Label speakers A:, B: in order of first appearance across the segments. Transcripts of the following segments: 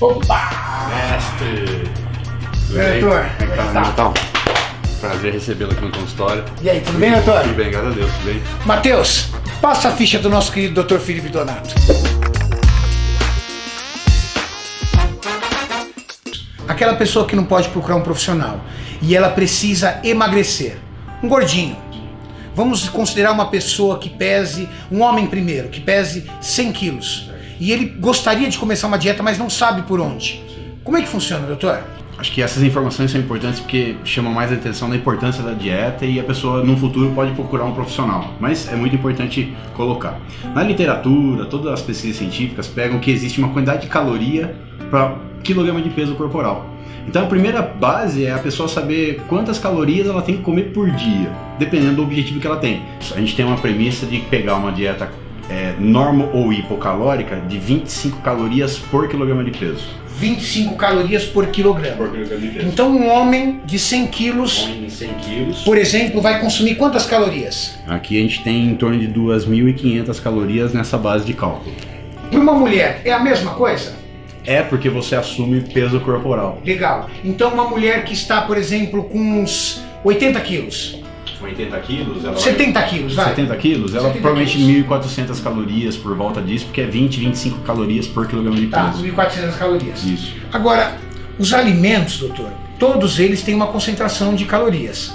A: Opa!
B: Mestre!
A: Doutor,
B: Como é que tá, Natal? Prazer recebê-lo aqui no consultório.
A: E aí, tudo bem, doutor?
B: Tudo bem, graças a Deus, tudo bem.
A: Matheus, passa a ficha do nosso querido Dr. Felipe Donato. Aquela pessoa que não pode procurar um profissional e ela precisa emagrecer. Um gordinho. Vamos considerar uma pessoa que pese, um homem primeiro, que pese 100 quilos. E ele gostaria de começar uma dieta, mas não sabe por onde. Como é que funciona, doutor?
B: Acho que essas informações são importantes porque chamam mais a atenção da importância da dieta e a pessoa no futuro pode procurar um profissional. Mas é muito importante colocar. Na literatura, todas as pesquisas científicas pegam que existe uma quantidade de caloria para quilograma de peso corporal. Então a primeira base é a pessoa saber quantas calorias ela tem que comer por dia, dependendo do objetivo que ela tem. A gente tem uma premissa de pegar uma dieta normo ou hipocalórica de 25 calorias por quilograma de peso.
A: 25 calorias por quilograma.
B: Por quilograma de peso.
A: Então um homem de 100 quilos,
B: Homem de 100 quilos.
A: por exemplo, vai consumir quantas calorias?
B: Aqui a gente tem em torno de 2.500 calorias nessa base de cálculo.
A: Para uma mulher, é a mesma coisa?
B: É porque você assume peso corporal.
A: Legal. Então uma mulher que está, por exemplo, com uns 80 quilos,
B: 80 quilos, ela
A: 70 quilos, vai.
B: 70 quilos, ela
A: 70
B: provavelmente
A: quilos.
B: 1.400 calorias por volta disso, porque é 20, 25 calorias por quilograma de
A: Tá,
B: peso.
A: 1.400 calorias.
B: Isso.
A: Agora, os alimentos, doutor, todos eles têm uma concentração de calorias.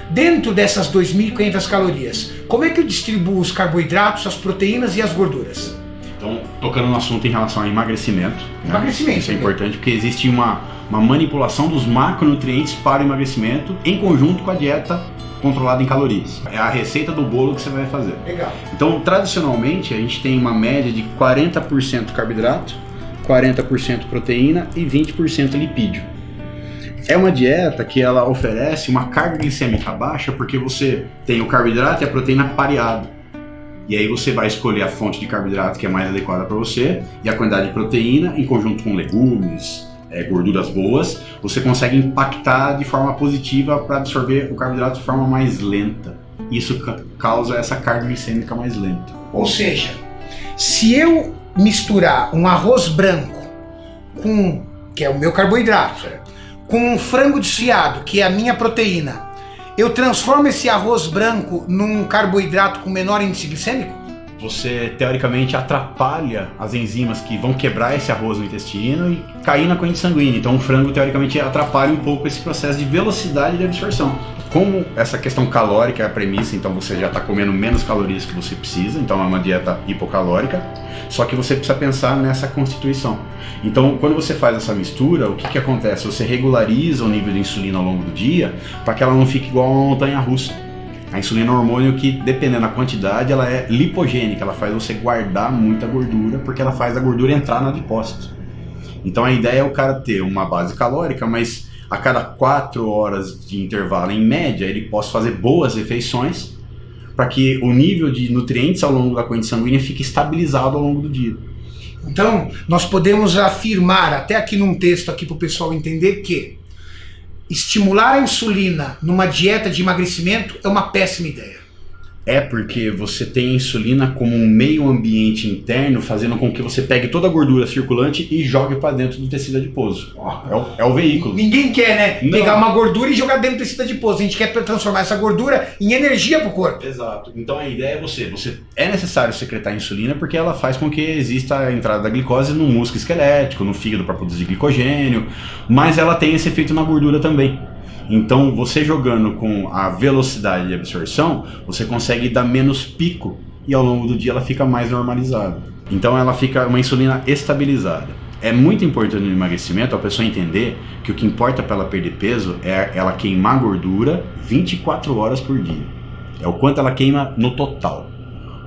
A: Dentro dessas 2.500 calorias, como é que eu distribuo os carboidratos, as proteínas e as gorduras?
B: Então, tocando no assunto em relação ao emagrecimento.
A: Emagrecimento,
B: Isso é
A: né?
B: importante porque existe uma manipulação dos macronutrientes para o emagrecimento em conjunto com a dieta controlada em calorias. É a receita do bolo que você vai fazer.
A: Legal.
B: Então, tradicionalmente, a gente tem uma média de 40% carboidrato, 40% proteína e 20% lipídio. É uma dieta que ela oferece uma carga glicêmica baixa porque você tem o carboidrato e a proteína pareado. E aí você vai escolher a fonte de carboidrato que é mais adequada para você e a quantidade de proteína em conjunto com legumes, gorduras boas, você consegue impactar de forma positiva para absorver o carboidrato de forma mais lenta. Isso causa essa carga glicêmica mais lenta.
A: Ou seja, se eu misturar um arroz branco com, que é o meu carboidrato, com um frango desfiado, que é a minha proteína, eu transformo esse arroz branco num carboidrato com menor índice glicêmico?
B: Você, teoricamente, atrapalha as enzimas que vão quebrar esse arroz no intestino e cair na corrente sanguínea. Então o frango, teoricamente, atrapalha um pouco esse processo de velocidade de absorção. Como essa questão calórica é a premissa, então você já está comendo menos calorias que você precisa, então é uma dieta hipocalórica, só que você precisa pensar nessa constituição. Então, quando você faz essa mistura, o que acontece? Você regulariza o nível de insulina ao longo do dia para que ela não fique igual a uma montanha-russa. A insulina é um hormônio que, dependendo da quantidade, ela é lipogênica, ela faz você guardar muita gordura, porque ela faz a gordura entrar no adipócito. Então a ideia é o cara ter uma base calórica, mas a cada 4 horas de intervalo, em média, ele possa fazer boas refeições para que o nível de nutrientes ao longo da corrente sanguínea fique estabilizado ao longo do dia.
A: Então, nós podemos afirmar, até aqui num texto aqui para o pessoal entender, que estimular a insulina numa dieta de emagrecimento é uma péssima ideia.
B: É porque você tem a insulina como um meio ambiente interno, fazendo com que você pegue toda a gordura circulante e jogue para dentro do tecido adiposo. É o veículo.
A: Ninguém quer, né?
B: Não.
A: Pegar uma gordura e jogar dentro do tecido adiposo. A gente quer transformar essa gordura em energia para o corpo.
B: Exato. Então a ideia é você é necessário secretar insulina porque ela faz com que exista a entrada da glicose no músculo esquelético, no fígado para produzir glicogênio, mas ela tem esse efeito na gordura também. Então, você jogando com a velocidade de absorção, você consegue dar menos pico e ao longo do dia ela fica mais normalizada. Então, ela fica uma insulina estabilizada. É muito importante no emagrecimento a pessoa entender que o que importa para ela perder peso é ela queimar gordura 24 horas por dia. É o quanto ela queima no total.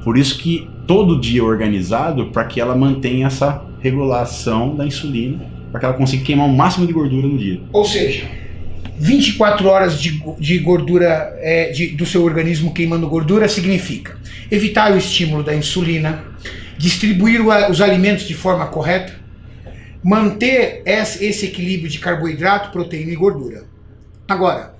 B: Por isso que todo dia é organizado para que ela mantenha essa regulação da insulina, para que ela consiga queimar o máximo de gordura no dia.
A: Ou seja, 24 horas de gordura do seu organismo queimando gordura significa evitar o estímulo da insulina, distribuir os alimentos de forma correta, manter esse equilíbrio de carboidrato, proteína e gordura. Agora,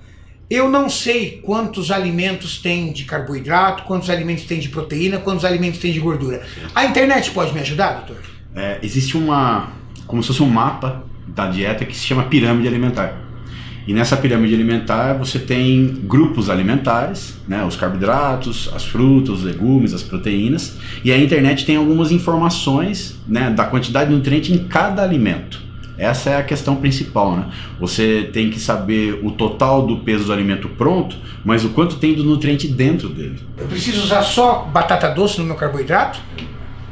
A: eu não sei quantos alimentos tem de carboidrato, quantos alimentos tem de proteína, quantos alimentos tem de gordura. A internet pode me ajudar, doutor?
B: Existe uma como se fosse um mapa da dieta que se chama pirâmide alimentar. E nessa pirâmide alimentar você tem grupos alimentares, né, os carboidratos, as frutas, os legumes, as proteínas, e a internet tem algumas informações, né, da quantidade de nutriente em cada alimento. Essa é a questão principal, né? Você tem que saber o total do peso do alimento pronto, mas o quanto tem do nutriente dentro dele.
A: Eu preciso usar só batata doce no meu carboidrato?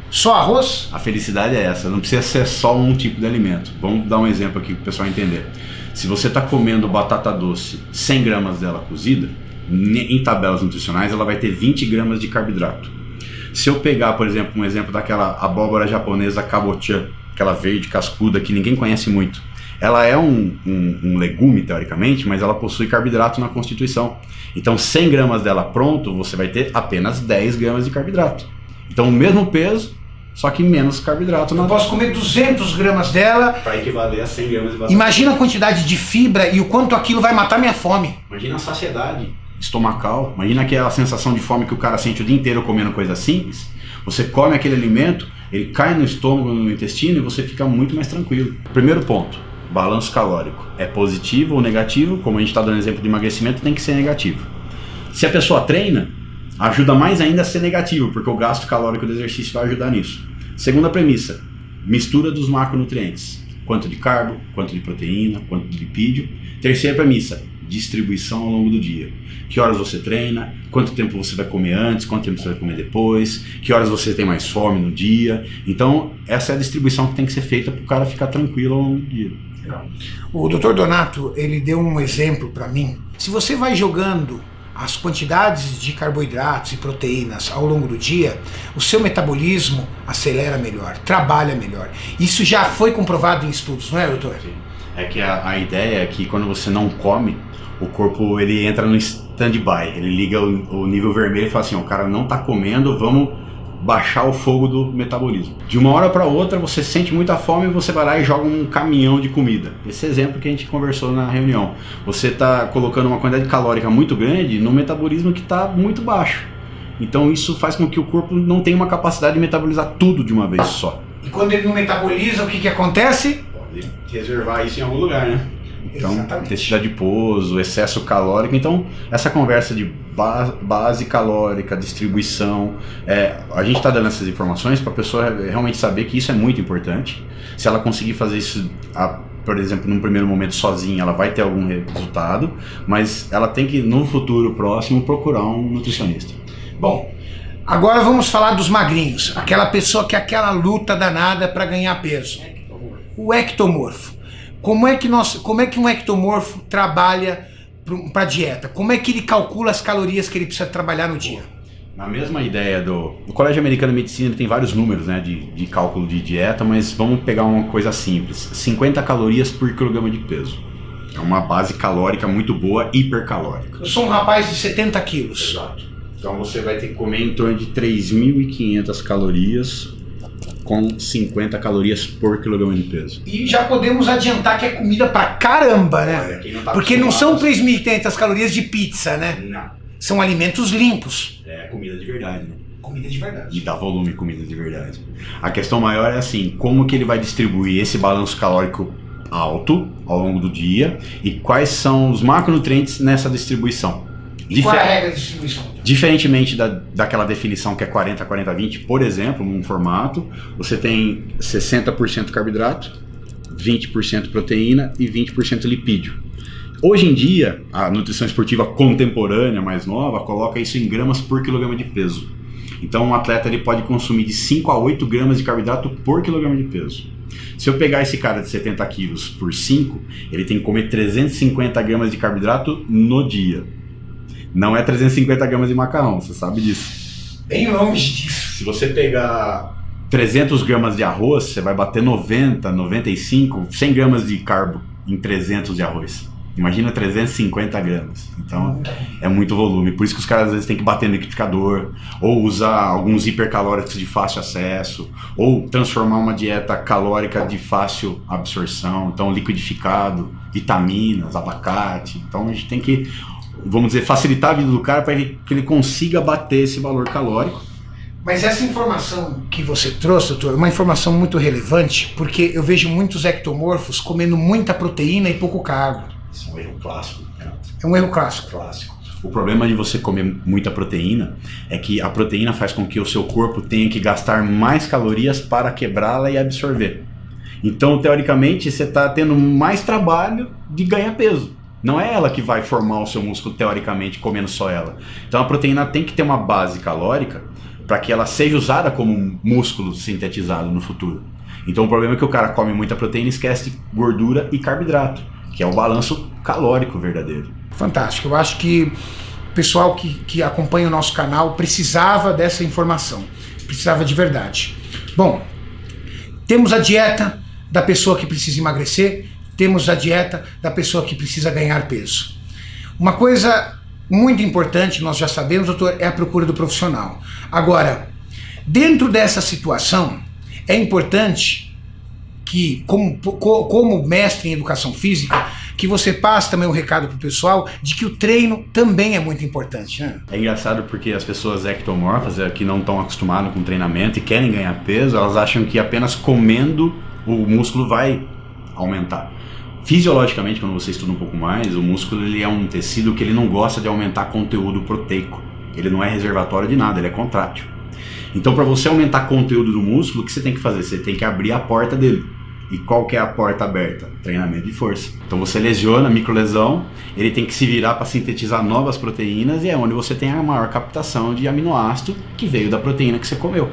A: Só arroz?
B: A felicidade é essa, não precisa ser só um tipo de alimento. Vamos dar um exemplo aqui para o pessoal entender. Se você está comendo batata doce, 100 gramas dela cozida, em tabelas nutricionais ela vai ter 20 gramas de carboidrato. Se eu pegar, por exemplo, um exemplo daquela abóbora japonesa kabocha, aquela verde cascuda que ninguém conhece muito, ela é um legume teoricamente, mas ela possui carboidrato na constituição. Então 100 gramas dela pronto, você vai ter apenas 10 gramas de carboidrato. Então o mesmo peso, só que menos carboidrato.
A: Eu posso comer 200 gramas dela.
B: Para equivaler a 100 gramas de batata.
A: Imagina a quantidade de fibra e o quanto aquilo vai matar minha fome.
B: Imagina a saciedade estomacal. Imagina aquela sensação de fome que o cara sente o dia inteiro comendo coisa simples. Você come aquele alimento, ele cai no estômago, no intestino e você fica muito mais tranquilo. Primeiro ponto, balanço calórico. É positivo ou negativo? Como a gente está dando exemplo de emagrecimento, tem que ser negativo. Se a pessoa treina, ajuda mais ainda a ser negativo, porque o gasto calórico do exercício vai ajudar nisso. Segunda premissa, mistura dos macronutrientes. Quanto de carbo, quanto de proteína, quanto de lipídio. Terceira premissa, distribuição ao longo do dia. Que horas você treina, quanto tempo você vai comer antes, quanto tempo você vai comer depois, que horas você tem mais fome no dia. Então, essa é a distribuição que tem que ser feita para o cara ficar tranquilo ao longo do dia.
A: O Dr. Donato, ele deu um exemplo para mim. Se você vai jogando as quantidades de carboidratos e proteínas ao longo do dia, o seu metabolismo acelera melhor, trabalha melhor. Isso já foi comprovado em estudos, não é, doutor?
B: Sim. É que a ideia é que quando você não come, o corpo ele entra no stand-by, ele liga o nível vermelho e fala assim, o cara não está comendo, vamos baixar o fogo do metabolismo. De uma hora para outra você sente muita fome e você vai lá e joga um caminhão de comida. Esse exemplo que a gente conversou na reunião. Você está colocando uma quantidade calórica muito grande no metabolismo que está muito baixo. Então isso faz com que o corpo não tenha uma capacidade de metabolizar tudo de uma vez só.
A: E quando ele não metaboliza, o que acontece?
B: Pode reservar isso em algum lugar, né? Então,
A: exatamente.
B: Intensidade de pouso, excesso calórico. Então, essa conversa de base calórica, distribuição, a gente está dando essas informações para a pessoa realmente saber que isso é muito importante. Se ela conseguir fazer isso, por exemplo, num primeiro momento sozinha, ela vai ter algum resultado, mas ela tem que, no futuro próximo, procurar um nutricionista.
A: Bom, agora vamos falar dos magrinhos. Aquela pessoa que é aquela luta danada para ganhar peso. O ectomorfo. Como é que um ectomorfo trabalha para a dieta? Como é que ele calcula as calorias que ele precisa trabalhar no dia?
B: Na mesma ideia do Colégio Americano de Medicina, ele tem vários números, né, de cálculo de dieta, mas vamos pegar uma coisa simples. 50 calorias por quilograma de peso. É uma base calórica muito boa, hipercalórica.
A: Eu sou um rapaz de 70 quilos.
B: Exato. Então você vai ter que comer em torno de 3.500 calorias com 50 calorias por quilograma de peso.
A: E já podemos adiantar que é comida pra caramba, né?
B: Olha, quem não tá
A: porque não são
B: acostumado-
A: 3.500 calorias de pizza, né?
B: Não.
A: São alimentos limpos.
B: É comida de verdade, né?
A: Comida de verdade.
B: E dá volume comida de verdade. A questão maior é assim, como que ele vai distribuir esse balanço calórico alto ao longo do dia e quais são os macronutrientes nessa distribuição.
A: E qual é a regra de distribuição?
B: Diferentemente daquela definição que é 40-40-20, por exemplo, num formato, você tem 60% carboidrato, 20% proteína e 20% lipídio. Hoje em dia, a nutrição esportiva contemporânea, mais nova, coloca isso em gramas por quilograma de peso. Então um atleta ele pode consumir de 5 a 8 gramas de carboidrato por quilograma de peso. Se eu pegar esse cara de 70 quilos por 5, ele tem que comer 350 gramas de carboidrato no dia. Não é 350 gramas de macarrão, você sabe disso.
A: Bem longe disso.
B: Se você pegar 300 gramas de arroz, você vai bater 90, 95, 100 gramas de carbo em 300 de arroz. Imagina 350 gramas. Então é muito volume. Por isso que os caras às vezes têm que bater no liquidificador, ou usar alguns hipercalóricos de fácil acesso, ou transformar uma dieta calórica de fácil absorção. Então liquidificado, vitaminas, abacate. Então a gente tem que, vamos dizer, facilitar a vida do cara para que ele consiga bater esse valor calórico.
A: Mas essa informação que você trouxe, doutor, é uma informação muito relevante, porque eu vejo muitos ectomorfos comendo muita proteína e pouco carbo.
B: Isso é um erro clássico, Renato.
A: É um erro clássico.
B: O problema de você comer muita proteína é que a proteína faz com que o seu corpo tenha que gastar mais calorias para quebrá-la e absorver. Então, teoricamente, você está tendo mais trabalho de ganhar peso. Não é ela que vai formar o seu músculo, teoricamente, comendo só ela. Então, a proteína tem que ter uma base calórica para que ela seja usada como um músculo sintetizado no futuro. Então, o problema é que o cara come muita proteína e esquece de gordura e carboidrato, que é o balanço calórico verdadeiro.
A: Fantástico. Eu acho que o pessoal que acompanha o nosso canal precisava dessa informação. Precisava de verdade. Bom, temos a dieta da pessoa que precisa emagrecer, temos a dieta da pessoa que precisa ganhar peso. Uma coisa muito importante, nós já sabemos, doutor, é a procura do profissional. Agora, dentro dessa situação, é importante que, como mestre em educação física, que você passe também o recado pro pessoal de que o treino também é muito importante, né?
B: É engraçado porque as pessoas ectomorfas, que não estão acostumadas com treinamento e querem ganhar peso, elas acham que apenas comendo o músculo vai aumentar. Fisiologicamente, quando você estuda um pouco mais, o músculo ele é um tecido que ele não gosta de aumentar conteúdo proteico. Ele não é reservatório de nada, ele é contrátil. Então, para você aumentar conteúdo do músculo, o que você tem que fazer? Você tem que abrir a porta dele. E qual que é a porta aberta? Treinamento de força. Então você lesiona, microlesão, ele tem que se virar para sintetizar novas proteínas e é onde você tem a maior captação de aminoácido que veio da proteína que você comeu.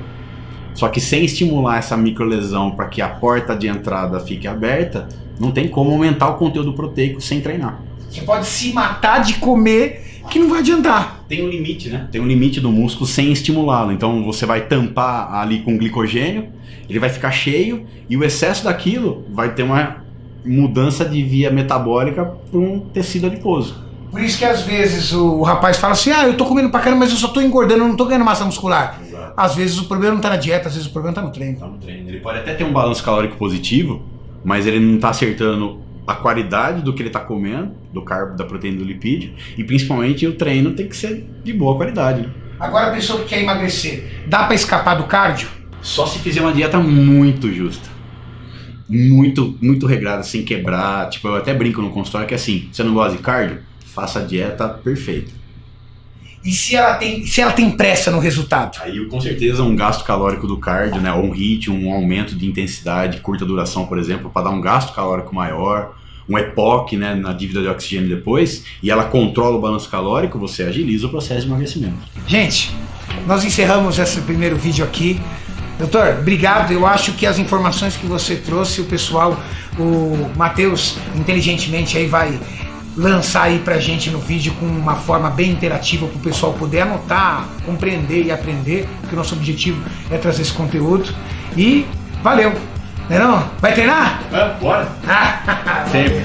B: Só que sem estimular essa microlesão para que a porta de entrada fique aberta, não tem como aumentar o conteúdo proteico sem treinar.
A: Você pode se matar de comer que não vai adiantar.
B: Tem um limite, né? Tem um limite do músculo sem estimulá-lo. Então você vai tampar ali com glicogênio, ele vai ficar cheio e o excesso daquilo vai ter uma mudança de via metabólica para um tecido adiposo.
A: Por isso que às vezes o rapaz fala assim, eu tô comendo pra caramba, mas eu só tô engordando, eu não tô ganhando massa muscular.
B: Exato.
A: Às vezes o problema não tá na dieta, às vezes o problema tá no treino.
B: Tá no treino. Ele pode até ter um balanço calórico positivo, mas ele não tá acertando a qualidade do que ele tá comendo, do carbo, da proteína, do lipídio, e principalmente o treino tem que ser de boa qualidade. Né?
A: Agora a pessoa que quer emagrecer, dá pra escapar do cardio?
B: Só se fizer uma dieta muito justa. Muito regrada, sem quebrar. Tipo, eu até brinco no consultório que assim, você não gosta de cardio? Faça a dieta perfeita.
A: E se ela tem pressa no resultado?
B: Aí com certeza um gasto calórico do cardio, né, ou um HIIT, um aumento de intensidade, curta duração, por exemplo, para dar um gasto calórico maior, um EPOC, né, na dívida de oxigênio depois, e ela controla o balanço calórico, você agiliza o processo de emagrecimento.
A: Gente, nós encerramos esse primeiro vídeo aqui. Doutor, obrigado. Eu acho que as informações que você trouxe, o pessoal, o Matheus, inteligentemente aí vai lançar aí pra gente no vídeo com uma forma bem interativa para o pessoal poder anotar, compreender e aprender, porque o nosso objetivo é trazer esse conteúdo. E valeu! Não é não? Vai treinar?
B: Bora!
A: Sempre!